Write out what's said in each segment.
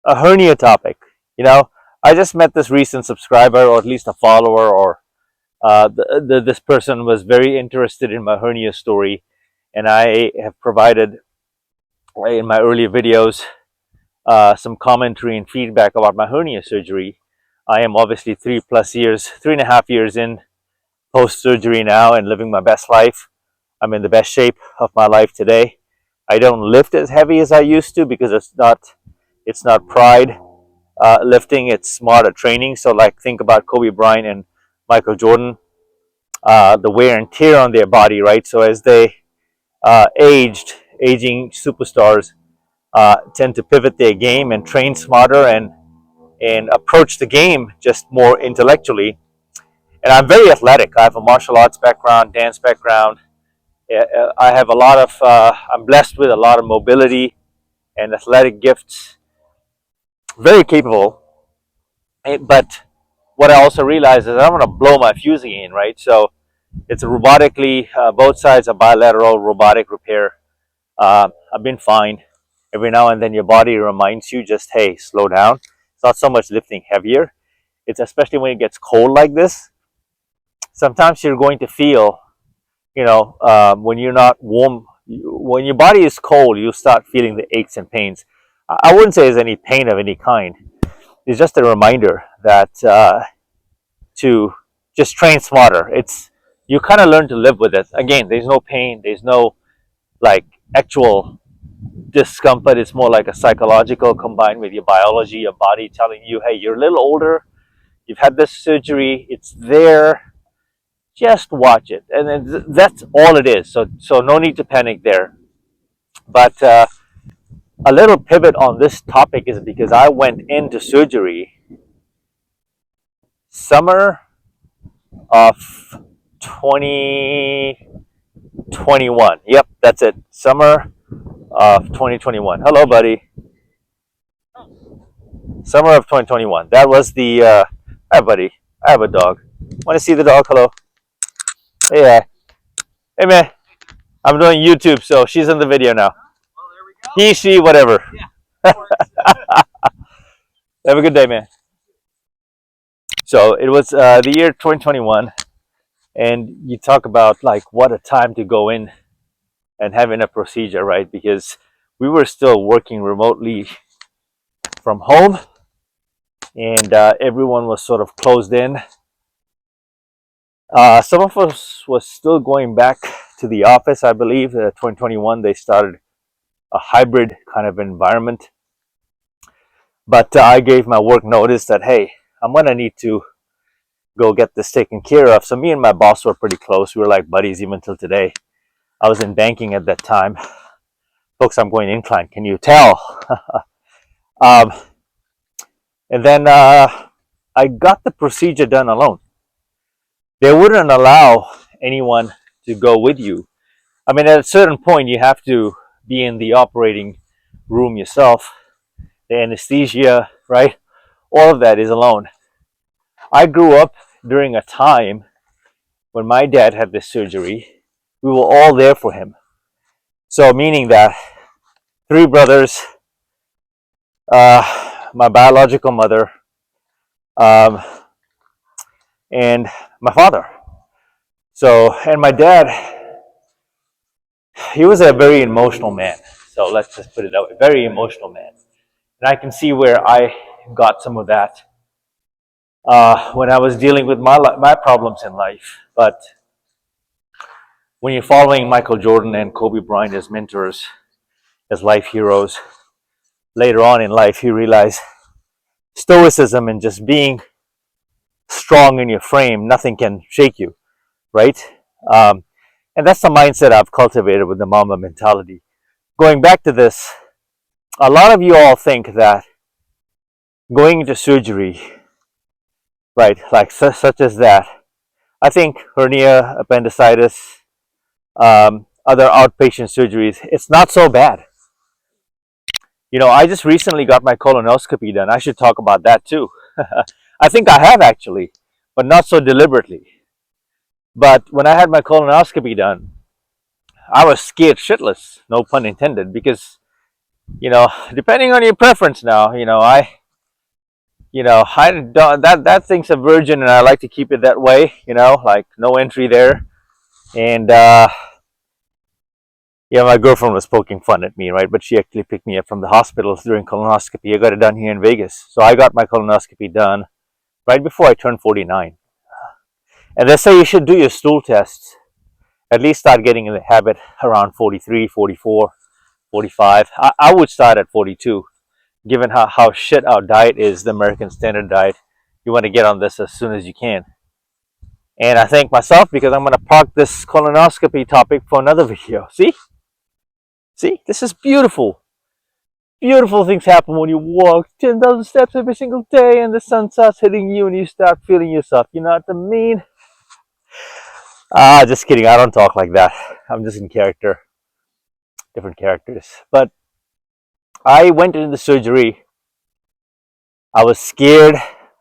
a hernia topic. You know, I just met this recent subscriber, or at least a follower, or this person was very interested in my hernia story, and I have provided in my earlier videos some commentary and feedback about my hernia surgery. I am obviously 3+ years, 3.5 years in post surgery now, and living my best life. I'm in the best shape of my life today. I don't lift as heavy as I used to because it's not pride lifting, it's smarter training. So like think about Kobe Bryant and Michael Jordan, the wear and tear on their body, right? So as they aging superstars tend to pivot their game and train smarter and approach the game just more intellectually. And I'm very athletic. I have a martial arts background, dance background. I have a lot of, I'm blessed with a lot of mobility and athletic gifts. Very capable. But what I also realize is I don't want to blow my fuse again, right? So it's a robotically, both sides are bilateral robotic repair. I've been fine. Every now and then your body reminds you just, hey, slow down. It's not so much lifting heavier. It's especially when it gets cold like this. Sometimes you're going to feel, when you're not warm, when your body is cold, you start feeling the aches and pains. I wouldn't say there's any pain of any kind. It's just a reminder that to just train smarter. You kind of learn to live with it. Again, there's no pain. There's no like actual discomfort. It's more like a psychological combined with your biology, your body telling you, hey, you're a little older. You've had this surgery. It's there. Just watch it, and then that's all it is. So no need to panic there. But a little pivot on this topic is because I went into surgery summer of 2021. Yep, that's it. Summer of 2021. Hello, buddy. Summer of 2021. That was the. Hi, buddy. I have a dog. Want to see the dog? Hello. Hey, hey, man. I'm doing YouTube, so she's in the video now. Well, there we go. He, she, whatever. Yeah. Have a good day, man. So it was the year 2021, and you talk about like what a time to go in and having a procedure, right? Because we were still working remotely from home, and everyone was sort of closed in. Some of us was still going back to the office. I believe 2021 they started a hybrid kind of environment. But I gave my work notice that, hey, I'm going to need to go get this taken care of. So me and my boss were pretty close. We were like buddies even till today. I was in banking at that time. Folks, I'm going incline. Can you tell? And then I got the procedure done alone. They wouldn't allow anyone to go with you. I mean, at a certain point, you have to be in the operating room yourself. The anesthesia, right? All of that is alone. I grew up during a time when my dad had this surgery. We were all there for him. So meaning that 3 brothers, my biological mother, and my father. So, and my dad, he was a very emotional man. So let's just put it that way, very emotional man. And I can see where I got some of that when I was dealing with my problems in life. But when you're following Michael Jordan and Kobe Bryant as mentors, as life heroes, later on in life you realize stoicism and just being strong in your frame, nothing can shake you, right? And that's the mindset I've cultivated with the Mamba mentality. Going back to this, a lot of you all think that going into surgery, right, like such as that, I think hernia, appendicitis, other outpatient surgeries, it's not so bad. You know, I just recently got my colonoscopy done. I should talk about that too. I think I have actually, but not so deliberately. But when I had my colonoscopy done, I was scared shitless, no pun intended, because Depending on your preference now, I don't, that thing's a virgin and I like to keep it that way, like no entry there. And, yeah, my girlfriend was poking fun at me, right? But she actually picked me up from the hospital during colonoscopy. I got it done here in Vegas. So I got my colonoscopy done right before I turned 49. And they say you should do your stool tests, at least start getting in the habit around 43, 44, 45. I would start at 42, given how shit our diet is, the American standard diet. You want to get on this as soon as you can. And I thank myself because I'm going to park this colonoscopy topic for another video. See, this is beautiful. Beautiful things happen when you walk 10,000 steps every single day and the sun starts hitting you and you start feeling yourself. You know what I mean? Just kidding. I don't talk like that. I'm just in character. Different characters. But I went into the surgery. I was scared.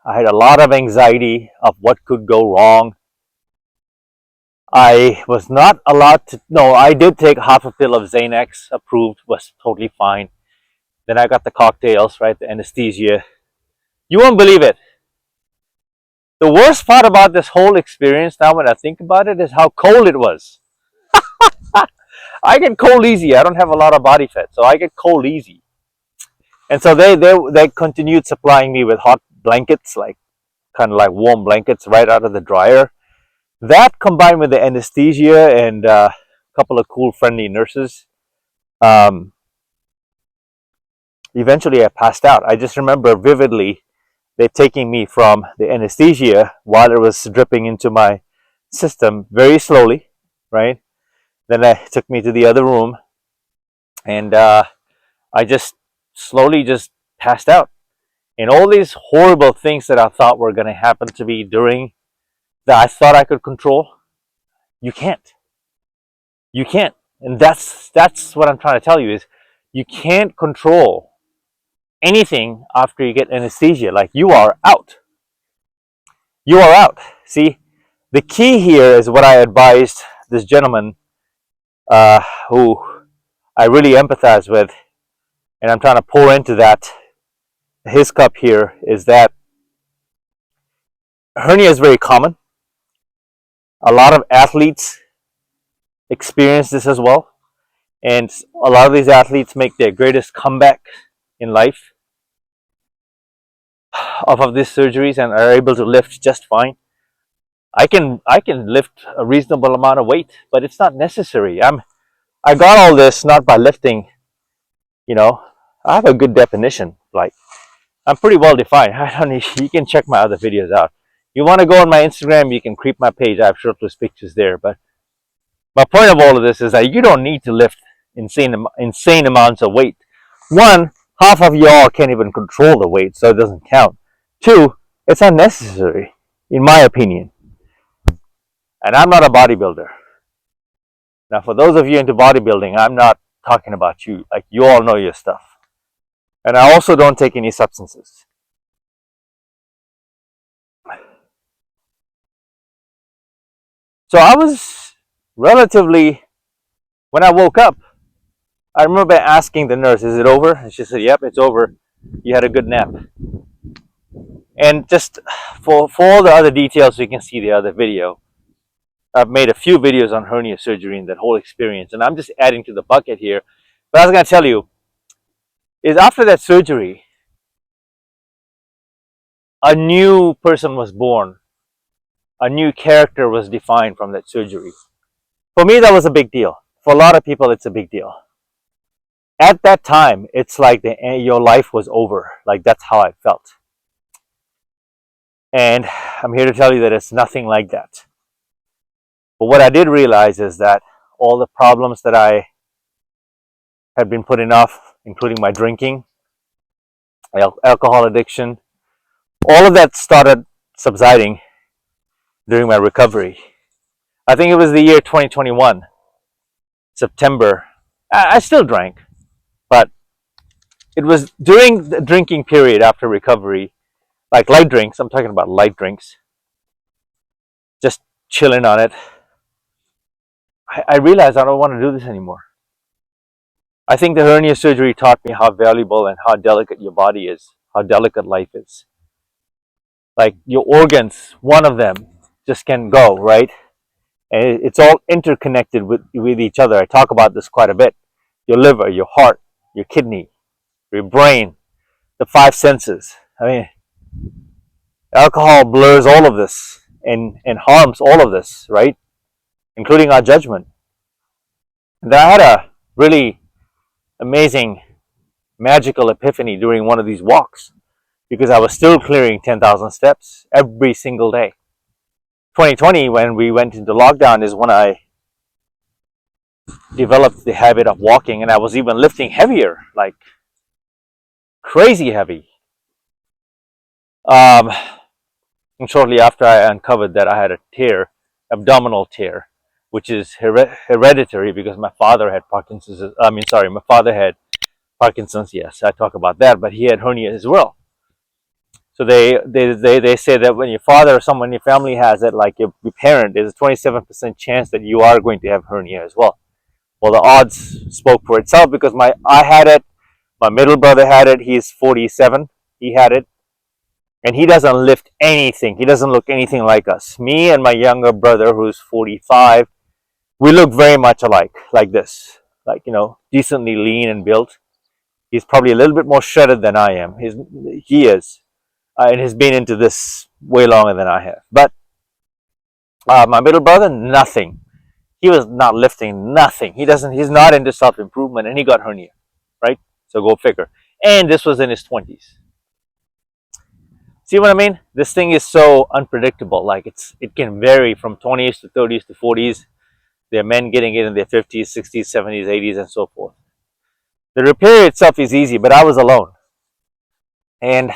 I had a lot of anxiety of what could go wrong. I was not allowed to. No, I did take half a pill of Xanax, approved, was totally fine. Then I got the cocktails, right? The anesthesia. You won't believe it. The worst part about this whole experience now when I think about it is how cold it was. I get cold easy. I don't have a lot of body fat, so I get cold easy. And so they continued supplying me with hot blankets, like kind of like warm blankets right out of the dryer. That combined with the anesthesia and a couple of cool friendly nurses, eventually I passed out. I just remember vividly they taking me from the anesthesia while it was dripping into my system very slowly, right? Then they took me to the other room, and I just slowly just passed out. And all these horrible things that I thought were going to happen to me during that I thought I could control, you can't. You can't. And that's what I'm trying to tell you is you can't control anything after you get anesthesia. Like you are out. You are out. See, the key here is what I advised this gentleman who I really empathize with, and I'm trying to pour into that. His cup here is that hernia is very common. A lot of athletes experience this as well, and a lot of these athletes make their greatest comeback in life off of these surgeries and are able to lift just fine. I can lift a reasonable amount of weight, but it's not necessary. I got all this not by lifting, you know. I have a good definition. Like I'm pretty well defined. I don't need, you can check my other videos out. You want to go on my Instagram, you can creep my page. I have shirtless pictures there. But my point of all of this is that you don't need to lift insane amounts of weight. One, half of y'all can't even control the weight, so it doesn't count. Two, it's unnecessary, in my opinion. And I'm not a bodybuilder. Now, for those of you into bodybuilding, I'm not talking about you. Like, you all know your stuff. And I also don't take any substances. So I was relatively, when I woke up, I remember asking the nurse, is it over? And she said, yep, it's over. You had a good nap. And just for all the other details, you can see the other video. I've made a few videos on hernia surgery and that whole experience. And I'm just adding to the bucket here. But I was going to tell you, is after that surgery, a new person was born. A new character was defined from that surgery. For me, that was a big deal. For a lot of people, it's a big deal. At that time, it's like your life was over. Like that's how I felt. And I'm here to tell you that it's nothing like that. But what I did realize is that all the problems that I had been putting off, including my drinking, alcohol addiction, all of that started subsiding during my recovery. I think it was the year 2021, September. I still drank, but it was during the drinking period after recovery, like light drinks. I'm talking about light drinks, just chilling on it. I realized I don't want to do this anymore. I think the hernia surgery taught me how valuable and how delicate your body is, how delicate life is. Like your organs, one of them just can go, right? And it's all interconnected with each other. I talk about this quite a bit. Your liver, your heart, your kidney, your brain, the five senses. I mean, alcohol blurs all of this and harms all of this, right? Including our judgment. And then I had a really amazing, magical epiphany during one of these walks because I was still clearing 10,000 steps every single day. 2020, when we went into lockdown, is when I developed the habit of walking, and I was even lifting heavier, like crazy heavy. Um, and shortly after, I uncovered that I had a tear, abdominal tear, which is hereditary because my father had Parkinson's. My father had Parkinson's. Yes, I talk about that, but he had hernia as well. So they say that when your father or someone in your family has it, like your parent, there's a 27% chance that you are going to have hernia as well. Well, the odds spoke for itself because I had it, my middle brother had it. He's 47. He had it, and he doesn't lift anything. He doesn't look anything like us. Me and my younger brother, who's 45, we look very much alike, like this, like decently lean and built. He's probably a little bit more shredded than I am. He is, and has been into this way longer than I have. But my middle brother, nothing. He was not lifting, nothing. He's not into self improvement, and he got hernia, right? So go figure. And this was in his 20s. See what I mean? This thing is so unpredictable. Like it can vary from 20s to 30s to 40s. There are men getting it in their 50s, 60s, 70s, 80s, and so forth. The repair itself is easy, but I was alone. And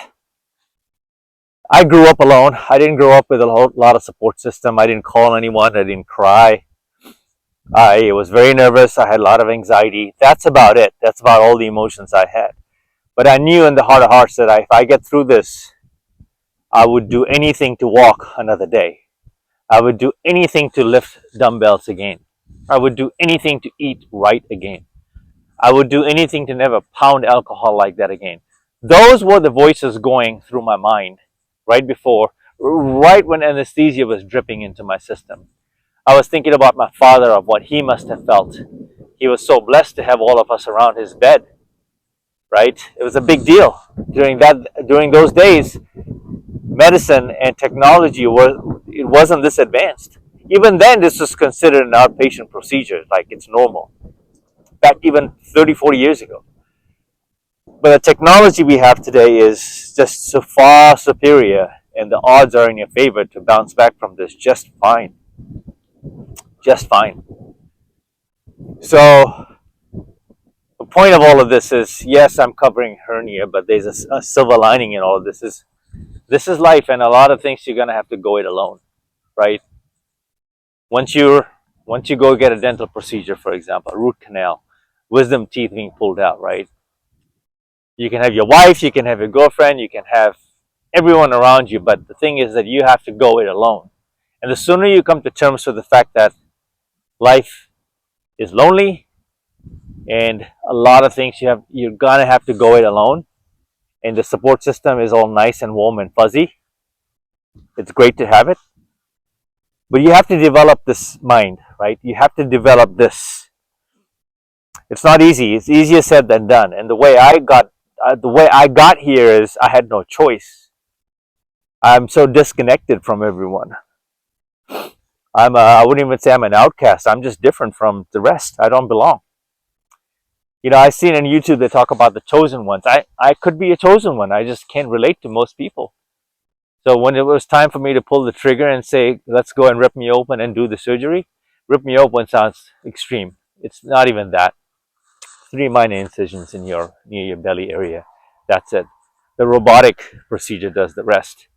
I grew up alone. I didn't grow up with a lot of support system. I didn't call anyone. I didn't cry. I was very nervous. I had a lot of anxiety. That's about it. That's about all the emotions I had. But I knew in the heart of hearts that if I get through this, I would do anything to walk another day. I would do anything to lift dumbbells again. I would do anything to eat right again. I would do anything to never pound alcohol like that again. Those were the voices going through my mind right when anesthesia was dripping into my system. I was thinking about my father, of what he must have felt. He was so blessed to have all of us around his bed, right? It was a big deal. During those days, medicine and technology wasn't this advanced. Even then, this was considered an outpatient procedure, like it's normal. Back even 30, 40 years ago. But the technology we have today is just so far superior, and the odds are in your favor to bounce back from this just fine. Just fine. So the point of all of this is, yes, I'm covering hernia, but there's a silver lining in all of this. This is life, and a lot of things you're gonna have to go it alone, right? Once you go get a dental procedure, for example, a root canal, wisdom teeth being pulled out, right? You can have your wife, you can have your girlfriend, you can have everyone around you, but the thing is that you have to go it alone. And the sooner you come to terms with the fact that life is lonely and a lot of things you're gonna have to go it alone, and the support system is all nice and warm and fuzzy. It's great to have it, but you have to develop this mind, right? You have to develop this. It's not easy. It's easier said than done. And the way I got here is I had no choice. I'm so disconnected from everyone. I wouldn't even say I'm an outcast. I'm just different from the rest. I don't belong. I've seen on YouTube they talk about the chosen ones. I could be a chosen one. I just can't relate to most people. So when it was time for me to pull the trigger and say, let's go and rip me open and do the surgery, rip me open sounds extreme. It's not even that. 3 minor incisions near your belly area. That's it. The robotic procedure does the rest.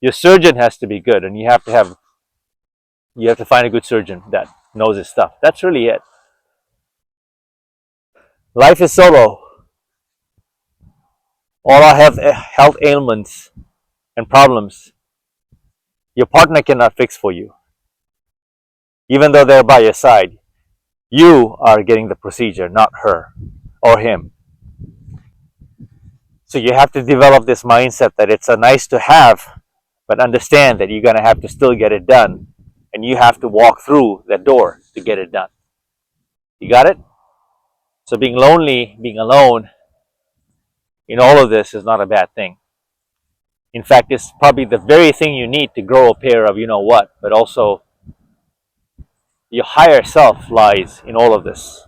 Your surgeon has to be good, and you have to find a good surgeon that knows his stuff. That's really it. Life is solo. All our health ailments and problems, your partner cannot fix for you. Even though they're by your side, you are getting the procedure, not her. or him. So you have to develop this mindset that it's a nice to have, but understand that you're going to have to still get it done. And you have to walk through that door to get it done. You got it? So being lonely, being alone in all of this is not a bad thing. In fact, it's probably the very thing you need to grow a pair of you know what, but also your higher self lies in all of this.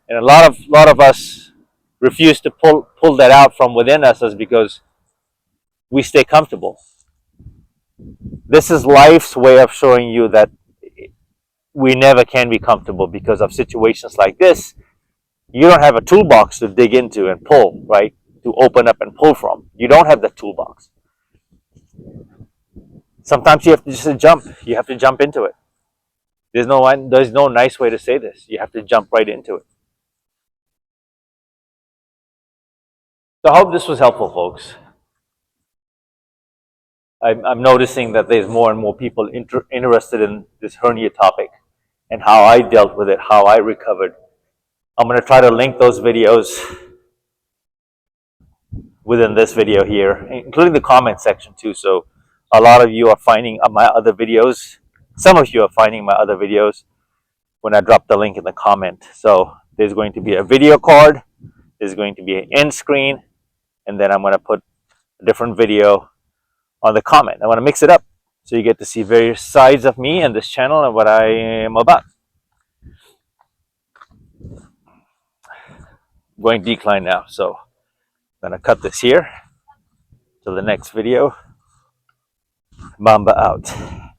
And a lot of us refuse to pull that out from within us is because we stay comfortable. This is life's way of showing you that we never can be comfortable because of situations like this. You don't have a toolbox to dig into and pull, right? To open up and pull from. You don't have the toolbox. Sometimes you have to just jump. You have to jump into it. There's no nice way to say this. You have to jump right into it. So I hope this was helpful, folks. I'm noticing that there's more and more people interested in this hernia topic and how I dealt with it, how I recovered. I'm going to try to link those videos within this video here, including the comment section too. So a lot of you are finding my other videos. Some of you are finding my other videos when I drop the link in the comment. So there's going to be a video card, there's going to be an end screen, and then I'm going to put a different video on the comment. I want to mix it up so you get to see various sides of me and this channel and what I am about. I'm going decline now, so I'm going to cut this here. Till the next video, Mamba out.